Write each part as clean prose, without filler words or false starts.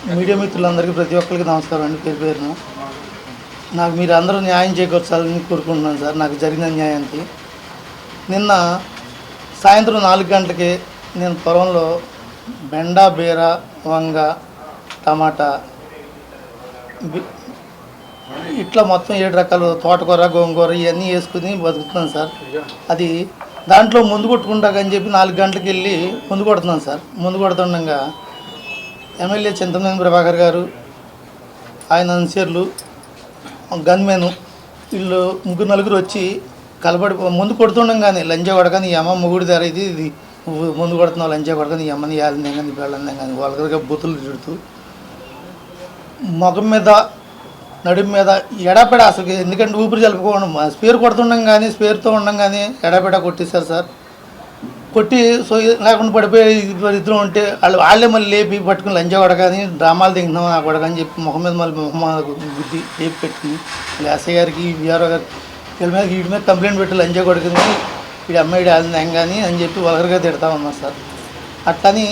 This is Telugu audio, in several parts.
మీడియా మిత్రులందరికీ ప్రతి ఒక్కరికి నమస్కారం అండి. పేరు పేరున నాకు మీరు అందరూ న్యాయం చేకూర్చాలని కోరుకుంటున్నాను సార్. నాకు జరిగిన న్యాయానికి నిన్న సాయంత్రం 4 గంటలకి నేను పొలంలో బెండ, బీర, వంగ, టమాటా ఇట్లా మొత్తం 7 రకాల తోటకూర, గోంగూర ఇవన్నీ వేసుకుని బతుకుతున్నాను సార్. అది దాంట్లో ముందు కొట్టుకుంటాకని చెప్పి 4 గంటలకు వెళ్ళి ముందు కొడుతున్నాను సార్. ముందు కొడుతుండగా ఎమ్మెల్యే చింతమనేని ప్రభాకర్ గారు, ఆయన అనుచరులు, గన్మెను వీళ్ళు 3-4 వచ్చి కలబడి ముందు కొడుతుండగానే లంజా కొడకని ఈ అమ్మ మొగుడు ధర ఇది ముందు కొడుతున్నావు, లంజా కొడకని ఈ అమ్మని యాలని కానీ వెళ్ళని కానీ వాళ్ళగా బూతులు తిడుతూ ముఖం మీద నడుము మీద ఎడాపెడ అసలు ఎందుకంటే ఊపిరి జలుపుకోవడం స్పేర్ కొడుతుండగానే స్పేర్తో ఉండగానే ఎడాపెడ కొట్టేశారు సార్. కొట్టి సో లేకుండా పడిపోయి ఇద్దరు ఉంటే వాళ్ళే మళ్ళీ లేపి పట్టుకుని లంజా కొడకని డ్రామాలు దిగుతున్నాం ఆ కొడకని చెప్పి ముఖం మీద మళ్ళీ బుద్ధి లేపి పెట్టి ఎస్ఐ గారికి, విఆర్ఓ గారికి వీడి మీద కంప్లైంట్ పెట్టి లంజా కొడకని వీడి అమ్మాయి ఆలిందాం కానీ అని చెప్పి వలగరగా తిడతా ఉన్నారు సార్. అట్లని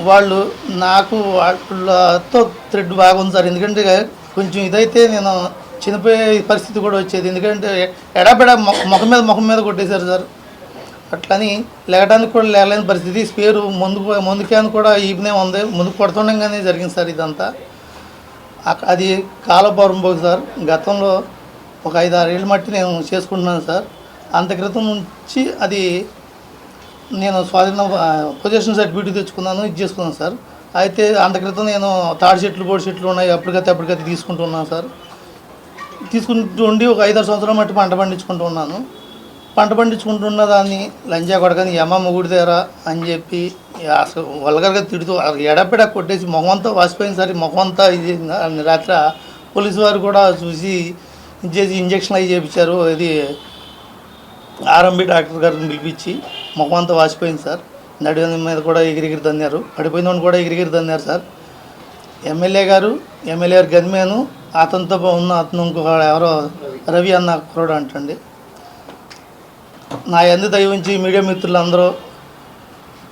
వాళ్ళు నాకు వాళ్ళతో థ్రెడ్ బాగుంది సార్. ఎందుకంటే కొంచెం ఇదైతే నేను చనిపోయే పరిస్థితి కూడా వచ్చేది. ఎందుకంటే ఎడాపెడ ముఖం మీద కొట్టేశారు సార్. అట్లని లేగడానికి కూడా లేలేని పరిస్థితి. స్పేరు ముందుకేని కూడా ఈపనే ఉంది. ముందుకు కొడుతుండగానే జరిగింది సార్ ఇదంతా. అది కాలపౌరం పోగు సార్. గతంలో ఒక 5-6 ఏళ్ళ మట్టి నేను చేసుకుంటున్నాను సార్. అంత క్రితం నుంచి అది నేను స్వాధీనం పొజిషన్ సర్టిఫికేట్ తెచ్చుకున్నాను, ఇది చేసుకున్నాను సార్. అయితే అంత క్రితం నేను తాడి చెట్లు, బోడి చెట్లు ఉన్నాయి, అప్పటికైతే తీసుకుంటున్నాను సార్. తీసుకుంటూ ఉండి ఒక 5-6 సంవత్సరాల మట్టి పంట పండించుకుంటున్న దాన్ని లంజా కొడకని యమ్మ మొగుడిదేరా అని చెప్పి అసలు వల్గర్గా తిడుతూ ఎడపెడ కొట్టేసి మొహమంతా వాసిపోయింది సార్. మొహమంతా ఇది రాత్రి పోలీసు వారు కూడా చూసి చేసి ఇంజక్షన్ అవి చేయించారు. ఇది ఆర్ఎంబి డాక్టర్ గారిని పిలిపించి మొహమంతా వాసిపోయింది సార్. నడుము మీద కూడా ఎగిరిగిరి తన్నారు, పడిపోయిన వాడిని కూడా ఎగిరిగిరి తన్నారు సార్. ఎమ్మెల్యే గారు గన్మేను అతనితో ఉన్న అతను ఇంకొక ఎవరో రవి అన్న కుర్రాడు అంటండి. నా యందు దయవుంచి మీడియా మిత్రులందరూ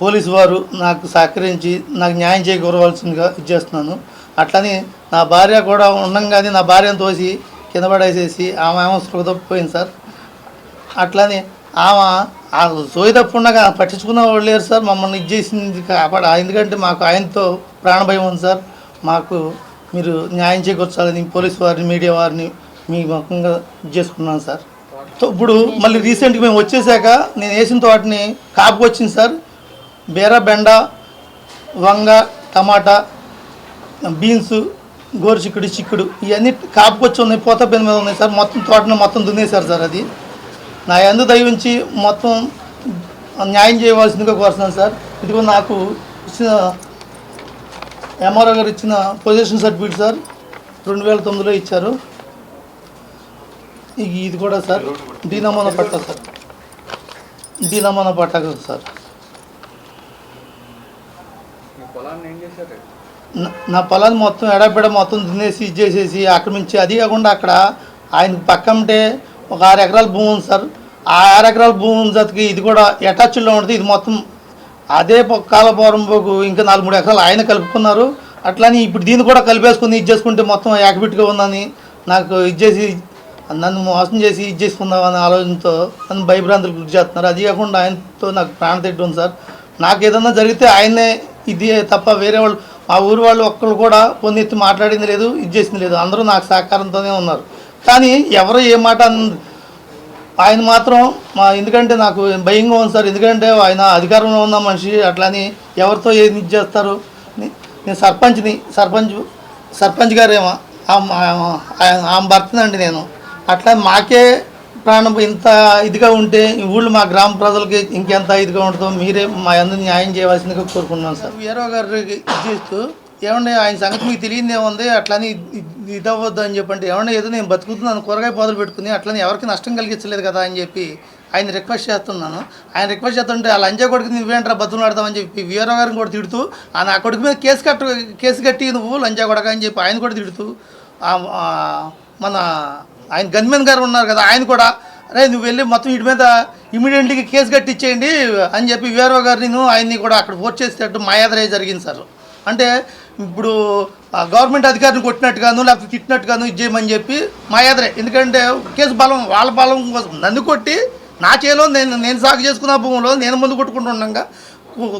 పోలీసు వారు నాకు సహకరించి నాకు న్యాయం చేకూరవలసిందిగా ఇచ్చేస్తున్నాను. అట్లని నా భార్య కూడా ఉండంగానే నా భార్యను తోసి కింద పడేసేసి ఆమె సుఖతప్పిపోయింది సార్. అట్లని ఆమె సోయి తప్పుండగా పట్టించుకున్న వాళ్ళు లేరు సార్. మమ్మల్ని ఇచ్చేసింది కాపాడ. ఎందుకంటే మాకు ఆయనతో ప్రాణభయం ఉంది సార్. మాకు మీరు న్యాయం చేకూర్చాలని పోలీసు వారిని, మీడియా వారిని మీ ముఖంగా చేసుకున్నాను సార్. ఇప్పుడు మళ్ళీ రీసెంట్గా మేము వచ్చేసాక నేను వేసిన తోటని కాపుకి వచ్చింది సార్. బీర, బెండ, వంగ, టమాటా, బీన్స్, గోరుచిక్కుడు, చిక్కుడు ఇవన్నీ కాపుకి వచ్చి ఉన్నాయి, పూత పెన్ మీద ఉన్నాయి సార్. మొత్తం తోటని మొత్తం దున్నేశారు సార్. అది నా యందు దయవుంచి మొత్తం న్యాయం చేయవలసిందిగా కోరుతున్నాను సార్. ఇదిగో నాకు ఇచ్చిన ఎంఆర్ఓ గారు ఇచ్చిన పొజిషన్ సర్టిఫికేట్ సార్, 2009లో ఇచ్చారు. ఇది కూడా సార్ డి నమూనా పట్టా సార్. డి నమూనా పట్టా సార్. నా పొలాన్ని మొత్తం ఎడబెడ మొత్తం దున్నేసి ఇచ్చేసేసి ఆక్రమించి, అది కాకుండా అక్కడ ఆయనకు పక్కంటే ఒక 6 ఎకరాల భూమి ఉంది సార్. ఆ 6 ఎకరాల భూమి జతకి ఇది కూడా అటాచ్డ్లో ఉంటుంది. ఇది మొత్తం అదే కాలపౌరంపోకు ఇంకా 4-3 ఎకరాలు ఆయన కలుపుకున్నారు. అట్లని ఇప్పుడు దీన్ని కూడా కలిపేసుకుని ఇది చేసుకుంటే మొత్తం యాక్టివిటీగా ఉందని నాకు ఇచ్చేసి నన్ను మోసం చేసి ఇది చేసుకుందామనే ఆలోచనతో నన్ను భయభ్రాంతులకు గురి చేస్తున్నారు. అది కాకుండా ఆయనతో నాకు ప్రాణతెట్టు ఉంది సార్. నాకు ఏదన్నా జరిగితే ఆయనే ఇది తప్ప వేరే వాళ్ళు, మా ఊరు వాళ్ళు ఒక్కళ్ళు కూడా పొందెత్తి మాట్లాడింది లేదు, ఇది చేసింది లేదు. అందరూ నాకు సహకారంతోనే ఉన్నారు. కానీ ఎవరు ఏ మాట ఆయన మాత్రం ఎందుకంటే నాకు భయంగా ఉంది సార్. ఎందుకంటే ఆయన అధికారంలో ఉన్న మనిషి. అట్లని ఎవరితో ఏది ఇది చేస్తారు. నేను సర్పంచ్ గారేమో ఆమె భర్తనండి నేను. అట్లా మాకే ప్రాణం ఇంత ఇదిగా ఉంటే ఈ ఊళ్ళో మా గ్రామ ప్రజలకి ఇంకెంత ఇదిగా ఉంటుందో మీరే మా అందరినీ న్యాయం చేయవలసిందిగా కోరుకుంటున్నాను సార్. వీఆర్ఓ గారికి ఇచ్చేస్తూ ఏమంటే ఆయన సంగతి మీకు తెలియదు ఏముంది, అట్లని ఇది అవ్వద్దు అని చెప్పంటే ఏమన్నా ఏదో నేను బతుకుతున్నాను కూరగాయ పొదలు పెట్టుకుని అట్లని ఎవరికి నష్టం కలిగించలేదు కదా అని చెప్పి ఆయన రిక్వెస్ట్ చేస్తున్నాను. ఆయన రిక్వెస్ట్ చేస్తుంటే ఆ లంజా కొడుకు నువ్వేంట్రా బతుకులాడతామని చెప్పి వీఆర్ఓ గారిని కూడా తిడుతూ నా కొడుకు మీద కేసు కట్టి నువ్వు లంజా కొడక అని చెప్పి ఆయన కూడా తిడుతూ మన ఆయన గన్మెన్ గారు ఉన్నారు కదా ఆయన కూడా అరే నువ్వు వెళ్ళి మొత్తం వీటి మీద ఇమీడియట్లీ కేసు కట్టించేయండి అని చెప్పి వీఆర్ఓ గారిని ఆయన్ని కూడా అక్కడ ఫోర్స్ చేసేటట్టు మాయాదరే జరిగింది సార్. అంటే ఇప్పుడు గవర్నమెంట్ అధికారిని కొట్టినట్టుగాను లేకపోతే తిట్టినట్టుగాను ఇది చేయమని చెప్పి మా ఎదురే. ఎందుకంటే కేసు బలం వాళ్ళ బలం కోసం నన్ను కొట్టి నా చేలో నేను సాగు చేసుకున్న భూమిలో నేను ముందు కొట్టుకుంటుండగా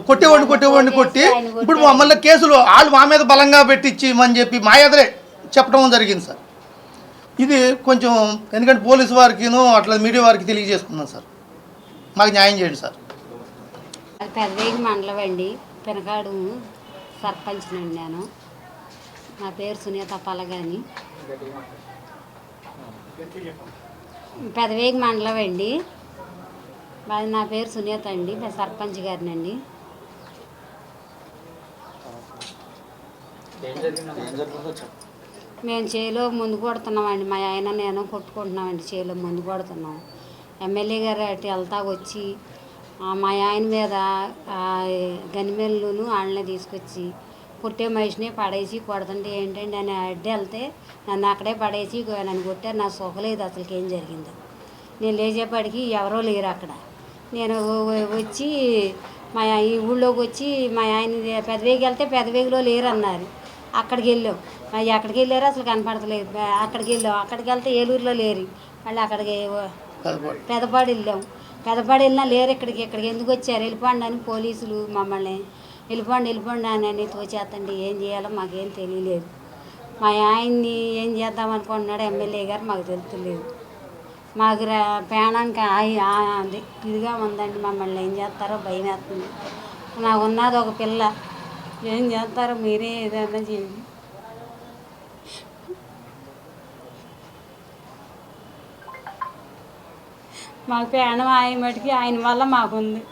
కొట్టేవాడిని కొట్టి ఇప్పుడు మమ్మల్ని కేసులు వాళ్ళు మా మీద బలంగా పెట్టించిమని చెప్పి మా ఎదురే చెప్పడం జరిగింది సార్. ఇది కొంచెం ఎందుకంటే పోలీసు వారికిను అట్లా మీడియా వారికి తెలియజేసుకున్నాను సార్, మాకు న్యాయం చేయండి సార్. పెదవేగి మండలం అండి, పెనకాడు సర్పంచ్నండి నేను. నా పేరు సునీత పలగాని. పెదవేగి మండలం అండి, నా పేరు సునీత అండి, సర్పంచ్ గారినండి. మేము చేలో ముందు కొడుతున్నామండి, మా ఆయన నేను కొట్టుకుంటున్నామండి, చేలో ముందు కొడుతున్నాం. ఎమ్మెల్యే గారు అటు వెళ్తా వచ్చి మా ఆయన మీద గనిమెల్లును వాళ్ళనే తీసుకొచ్చి కొట్టే మనిషిని పడేసి కొడుతుంటే ఏంటండి అని అడ్డు వెళ్తే నన్ను అక్కడే పడేసి నన్ను కొట్టారు. నా సుఖలేదు అసలుకి ఏం జరిగిందో. నేను లేచేపటికి ఎవరో లేరు అక్కడ. నేను వచ్చి ఈ ఊళ్ళోకి వచ్చి మా ఆయన పెదవేగి వెళ్తే పెదవేగిలో లేరు అన్నారు. అక్కడికి వెళ్ళాం, ఎక్కడికి వెళ్ళారో అసలు కనపడతలేదు. అక్కడికి వెళ్ళాం, అక్కడికి వెళ్తే ఏలూరులో లేరు. మళ్ళీ అక్కడికి పెదపాడు వెళ్ళాం, పెదపాడు వెళ్ళినా లేరు. ఇక్కడికి ఎందుకు వచ్చారు, వెళ్ళిపోండి అని పోలీసులు మమ్మల్ని వెళ్ళిపోండి అని తోచేస్తండి. ఏం చేయాలో మాకేం తెలియలేదు. మా ఆయన్ని ఏం చేద్దాం అనుకుంటున్నాడు ఎమ్మెల్యే గారు మాకు తెలుస్తలేదు. మాకు ప్రాణానికి ఇదిగా ఉందండి. మమ్మల్ని ఏం చేస్తారో భయం వేస్తుంది. నాకు ఉన్నది ఒక పిల్ల, ఏం చేస్తారో మీరే ఏదైనా చేయండి. మాకు ప్రాణం ఆయన మటుకి ఆయన వల్ల మాకుంది.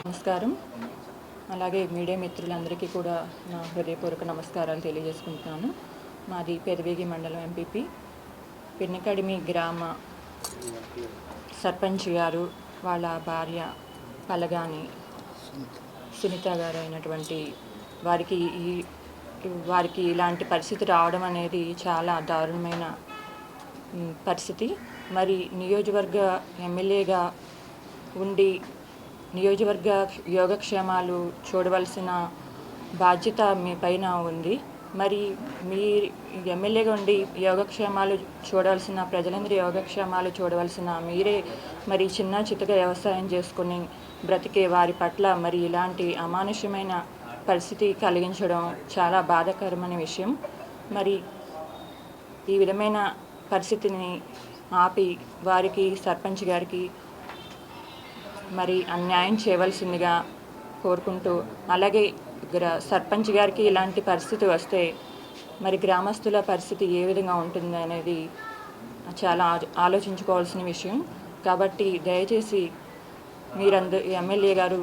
నమస్కారం. అలాగే మీడియా మిత్రులందరికీ కూడా నా హృదయపూర్వక నమస్కారాలు తెలియజేసుకుంటున్నాను. మాది పెదవేగి మండలం ఎంపీపీ పిన్నకడిమి గ్రామ సర్పంచ్ గారు వాళ్ళ భార్య పలగాని సునీత గారు అయినటువంటి వారికి ఇలాంటి పరిస్థితి రావడం అనేది చాలా దారుణమైన పరిస్థితి. మరి నియోజకవర్గ ఎమ్మెల్యేగా ఉండి నియోజకవర్గ యోగక్షేమాలు చూడవలసిన బాధ్యత మీ పైన ఉంది. మరి మీ ఎమ్మెల్యేగా ఉండి యోగక్షేమాలు చూడవలసిన ప్రజలందరి యోగక్షేమాలు చూడవలసిన మీరే మరి చిన్న చితక వ్యవసాయం చేసుకుని బ్రతికే వారి పట్ల మరి ఇలాంటి అమానుష్యమైన పరిస్థితి కలిగించడం చాలా బాధాకరమైన విషయం. మరి ఈ విధమైన పరిస్థితిని ఆపి వారికి సర్పంచ్ గారికి మరి అన్యాయం చేయవలసిందిగా కోరుకుంటూ, అలాగే సర్పంచ్ గారికి ఇలాంటి పరిస్థితి వస్తే మరి గ్రామస్తుల పరిస్థితి ఏ విధంగా ఉంటుంది అనేది చాలా ఆలోచించుకోవాల్సిన విషయం. కాబట్టి దయచేసి మీరందరూ ఎమ్మెల్యే గారు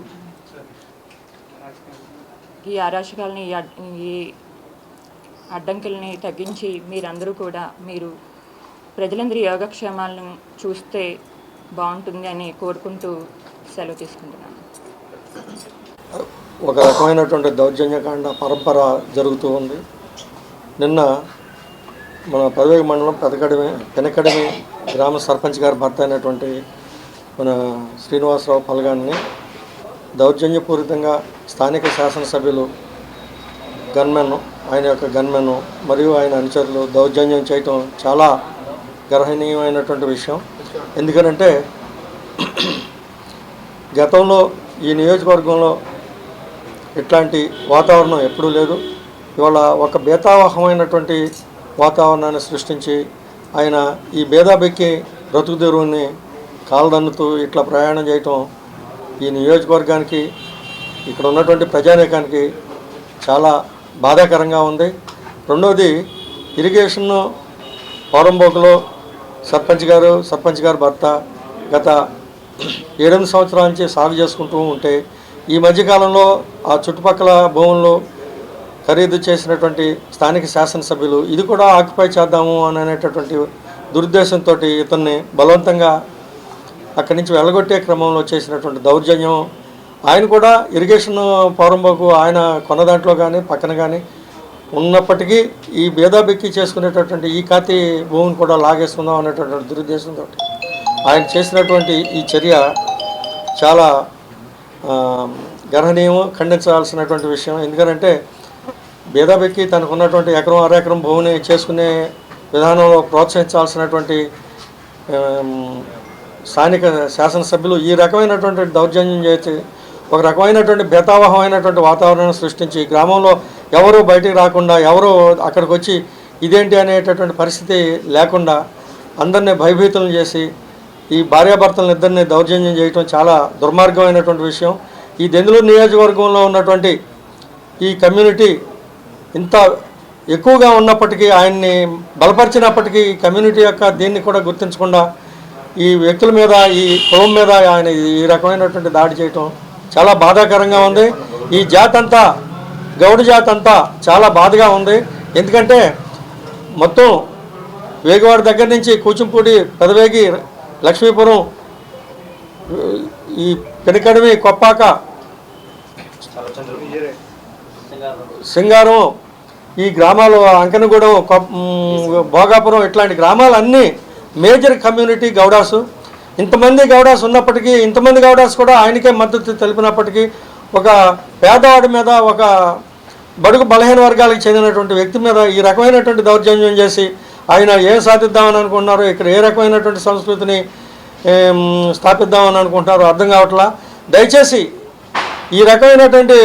ఈ అరాచకాలని ఈ అడ్డంకుల్ని తగ్గించి మీరందరూ కూడా మీరు ప్రజలందరి యోగక్షేమాలను చూస్తే బాగుంటుంది అని కోరుకుంటూ సెలవు తీసుకుంటున్నాను. ఒక రకమైనటువంటి దౌర్జన్యకాండ పరంపర జరుగుతూ ఉంది. నిన్న మన పెదవేగి మండలం పెనకడిమి గ్రామ సర్పంచ్ గారి భర్త అయినటువంటి మన శ్రీనివాసరావు పలగాన్ని దౌర్జన్యపూరితంగా స్థానిక శాసనసభ్యులు ఆయన యొక్క గన్మెన్ మరియు ఆయన అనుచరులు దౌర్జన్యం చేయటం చాలా గర్హనీయమైనటువంటి విషయం. ఎందుకనంటే గతంలో ఈ నియోజకవర్గంలో ఇట్లాంటి వాతావరణం ఎప్పుడూ లేదు. ఇవాళ ఒక భేతావహమైనటువంటి వాతావరణాన్ని సృష్టించి ఆయన ఈ భేదాబెక్కి బ్రతుకుదెరువుని కాలదన్నుతూ ఇట్లా ప్రయాణం చేయటం ఈ నియోజకవర్గానికి ఇక్కడ ఉన్నటువంటి ప్రజానీకానికి చాలా బాధాకరంగా ఉంది. రెండవది, ఇరిగేషన్ పౌరంబోకులో సర్పంచ్ గారు భర్త గత 7 సంవత్సరాల నుంచి సాగు చేసుకుంటూ ఉంటే ఈ మధ్యకాలంలో ఆ చుట్టుపక్కల భూముల్లో ఖరీదు చేసినటువంటి స్థానిక శాసనసభ్యులు ఇది కూడా ఆక్యుపై చేద్దాము అని అనేటటువంటి దురుద్దేశంతో ఇతన్ని బలవంతంగా అక్కడి నుంచి వెళ్ళగొట్టే క్రమంలో చేసినటువంటి దౌర్జన్యం. ఆయన కూడా ఇరిగేషన్ పౌరంబోకు ఆయన కొన్న దాంట్లో కానీ పక్కన కానీ ఉన్నప్పటికీ ఈ భేదాబెక్కి చేసుకునేటటువంటి ఈ ఖాతీ భూమిని కూడా లాగేసుకుందాం అనేటటువంటి దురుద్దేశంతో ఆయన చేసినటువంటి ఈ చర్య చాలా గర్హనీయం, ఖండించాల్సినటువంటి విషయం. ఎందుకంటే భేదాబెక్కి తనకు ఉన్నటువంటి ఎకరం అరెకరం భూమిని చేసుకునే విధానంలో ప్రోత్సహించాల్సినటువంటి స్థానిక శాసనసభ్యులు ఈ రకమైనటువంటి దౌర్జన్యం చేసి ఒక రకమైనటువంటి భేతావహమైనటువంటి వాతావరణాన్ని సృష్టించి గ్రామంలో ఎవరు బయటికి రాకుండా ఎవరు అక్కడికి వచ్చి ఇదేంటి అనేటటువంటి పరిస్థితి లేకుండా అందరినీ భయభీతులను చేసి ఈ భార్యాభర్తలను ఇద్దరిని దౌర్జన్యం చేయటం చాలా దుర్మార్గమైనటువంటి విషయం. ఈ దెందులూరు నియోజకవర్గంలో ఉన్నటువంటి ఈ కమ్యూనిటీ ఇంత ఎక్కువగా ఉన్నప్పటికీ, ఆయన్ని బలపరిచినప్పటికీ ఈ కమ్యూనిటీ యొక్క దీన్ని కూడా గుర్తించకుండా ఈ వ్యక్తుల మీద, ఈ కులం మీద ఆయన ఈ రకమైనటువంటి దాడి చేయటం చాలా బాధాకరంగా ఉంది. ఈ జాతి అంతా, గౌడ జాతి అంతా చాలా బాధగా ఉంది. ఎందుకంటే మొత్తం వేగవాడ దగ్గర నుంచి కూచింపూడి, పెదవేగి, లక్ష్మీపురం, ఈ పెనుకడిమి, కొప్పాక, సింగారం, ఈ గ్రామాలు, అంకనగూడెం, భోగాపురం, ఇట్లాంటి గ్రామాలన్నీ మేజర్ కమ్యూనిటీ గౌడాసు. ఇంతమంది గౌడాస్ ఉన్నప్పటికీ, ఇంతమంది గౌడాస్ కూడా ఆయనకే మద్దతు తెలిపినప్పటికీ ఒక పేదవాడి మీద, ఒక బడుగు బలహీన వర్గాలకు చెందినటువంటి వ్యక్తి మీద ఈ రకమైనటువంటి దౌర్జన్యం చేసి ఆయన ఏం సాధిద్దామని అనుకుంటున్నారో, ఇక్కడ ఏ రకమైనటువంటి సంస్కృతిని స్థాపిద్దామని అనుకుంటున్నారో అర్థం కావట్లా. దయచేసి ఈ రకమైనటువంటి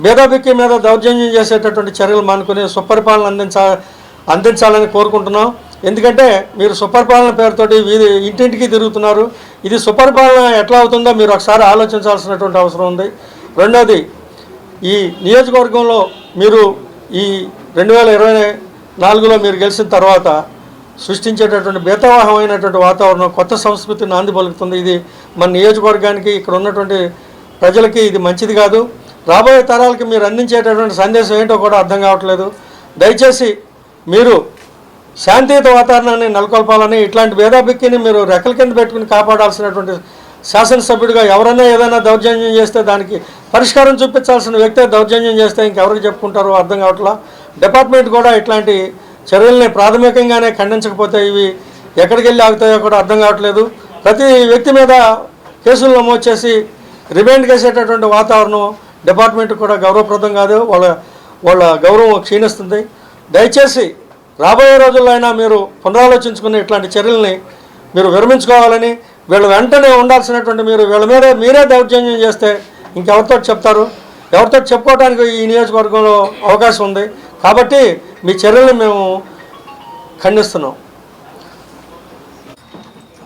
భేదాభిక్కి మీద దౌర్జన్యం చేసేటటువంటి చర్యలు మానుకుని సుపరిపాలన అందించాలని కోరుకుంటున్నాం. ఎందుకంటే మీరు సుపరిపాలన పేరుతోటి ఇంటింటికి తిరుగుతున్నారు. ఇది సుపరిపాలన ఎట్లా అవుతుందో మీరు ఒకసారి ఆలోచించాల్సినటువంటి అవసరం ఉంది. రెండోది, ఈ నియోజకవర్గంలో మీరు ఈ 2024లో మీరు గెలిచిన తర్వాత సృష్టించేటటువంటి భేతవాహమైనటువంటి వాతావరణం, కొత్త సంస్కృతి నాంది పలుకుతుంది. ఇది మన నియోజకవర్గానికి, ఇక్కడ ఉన్నటువంటి ప్రజలకి ఇది మంచిది కాదు. రాబోయే తరాలకి మీరు అందించేటటువంటి సందేశం ఏంటో కూడా అర్థం కావట్లేదు. దయచేసి మీరు శాంతియుత వాతావరణాన్ని నెలకొల్పాలని, ఇట్లాంటి భేదాభిక్కిని మీరు రెక్కల కింద పెట్టుకుని కాపాడాల్సినటువంటి శాసనసభ్యుడిగా ఎవరైనా ఏదైనా దౌర్జన్యం చేస్తే దానికి పరిష్కారం చూపించాల్సిన వ్యక్తే దౌర్జన్యం చేస్తే ఇంకెవరికి చెప్పుకుంటారో అర్థం కావట్లా. డిపార్ట్మెంట్ కూడా ఇట్లాంటి చర్యల్ని ప్రాథమికంగానే ఖండించకపోతే ఇవి ఎక్కడికి వెళ్ళి ఆగుతాయో కూడా అర్థం కావట్లేదు. ప్రతి వ్యక్తి మీద కేసులు నమోదు చేసి రిమాండ్ చేసేటటువంటి వాతావరణం డిపార్ట్మెంట్ కూడా గౌరవప్రదం కాదు. వాళ్ళ గౌరవం క్షీణిస్తుంది. దయచేసి రాబోయే రోజుల్లో అయినా మీరు పునరాలోచించుకుని ఇట్లాంటి చర్యల్ని మీరు విరమించుకోవాలని, వీళ్ళు వెంటనే ఉండాల్సినటువంటి మీరు వీళ్ళ మీద మీరే దౌర్జన్యం చేస్తే ఇంకెవరితో చెప్తారు? ఎవరితో చెప్పుకోవడానికి ఈ నియోజకవర్గంలో అవకాశం ఉంది. కాబట్టి మీ చర్యల్ని మేము ఖండిస్తున్నాం.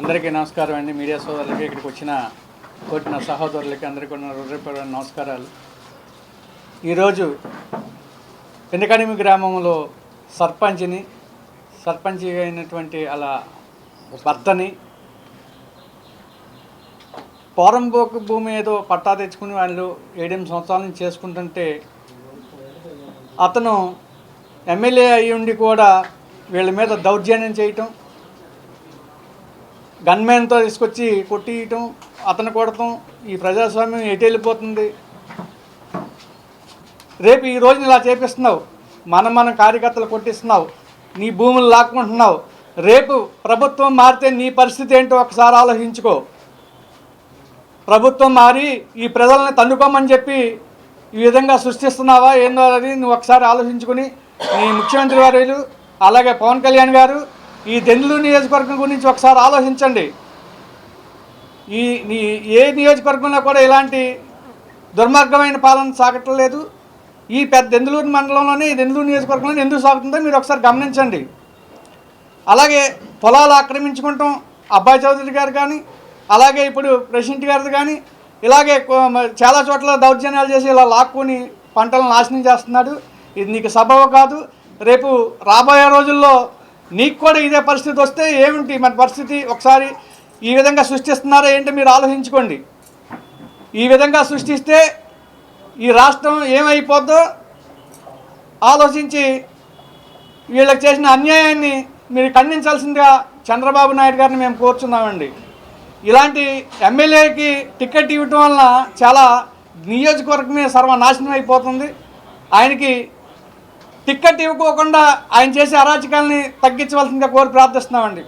అందరికీ నమస్కారం అండి. మీడియా సోదరులకి, ఇక్కడికి వచ్చిన కోటిన సహోదరులకి అందరికీ హృదయపూర్వక నమస్కారాలు. ఈరోజు పెండకడిమి గ్రామంలో సర్పంచ్ అయినటువంటి అలా భర్తని పోరంబోకు భూమి ఏదో పట్టా తెచ్చుకుని వాళ్ళు 7 సంవత్సరాల నుంచి చేసుకుంటుంటే అతను ఎమ్మెల్యే అయ్యి ఉండి కూడా వీళ్ళ మీద దౌర్జన్యం చేయటం, గన్మ్యాన్తో తీసుకొచ్చి కొట్టియటం, అతను కొడటం, ఈ ప్రజాస్వామ్యం ఎటు వెళ్ళిపోతుంది? రేపు ఈ రోజున ఇలా చేపిస్తున్నావు, మన కార్యకర్తలు కొట్టిస్తున్నావు, నీ భూములు లాక్కుంటున్నావు. రేపు ప్రభుత్వం మారితే నీ పరిస్థితి ఏంటో ఒకసారి ఆలోచించుకో. ప్రభుత్వం మారి ఈ ప్రజల్ని తన్నుకోమని చెప్పి ఈ విధంగా సృష్టిస్తున్నావా ఏందో అని నువ్వు ఒకసారి ఆలోచించుకుని, నీ ముఖ్యమంత్రి వారు అలాగే పవన్ కళ్యాణ్ గారు ఈ దెందులూరు నియోజకవర్గం గురించి ఒకసారి ఆలోచించండి. ఏ నియోజకవర్గంలో కూడా ఇలాంటి దుర్మార్గమైన పాలన సాగట్లేదు. ఈ దెందులూరు మండలంలోనే, ఈ దెందులూరు నియోజకవర్గంలో ఎందుకు సాగుతుందో మీరు ఒకసారి గమనించండి. అలాగే పొలాలు ఆక్రమించుకుంటాం, అబ్బాయి చౌదరి గారు కానీ, అలాగే ఇప్పుడు ప్రెసిడెంట్ గారిది కానీ, ఇలాగే చాలా చోట్ల దౌర్జన్యాలు చేసి ఇలా లాక్కుని పంటలను నాశనం చేస్తున్నాడు. ఇది నీకు సబబు కాదు. రేపు రాబోయే రోజుల్లో నీకు కూడా ఇదే పరిస్థితి వస్తే ఏమిటి మన పరిస్థితి? ఒకసారి ఈ విధంగా సృష్టిస్తున్నారా ఏంటి మీరు ఆలోచించుకోండి. ఈ విధంగా సృష్టిస్తే ఈ రాష్ట్రం ఏమైపోద్దో ఆలోచించి వీళ్ళకి చేసిన అన్యాయాన్ని మీరు ఖండించాల్సిందిగా చంద్రబాబు నాయుడు గారిని మేము కోరుచున్నామండి. ఇలాంటి ఎమ్మెల్యేకి టికెట్ ఇవ్వటం వలన చాలా నియోజకవర్గమే సర్వనాశనం అయిపోతుంది. ఆయనకి టికెట్ ఇవ్వకోకుండా ఆయన చేసే అరాచకాలని తగ్గించవలసిందిగా కోరి ప్రార్థిస్తున్నామండి.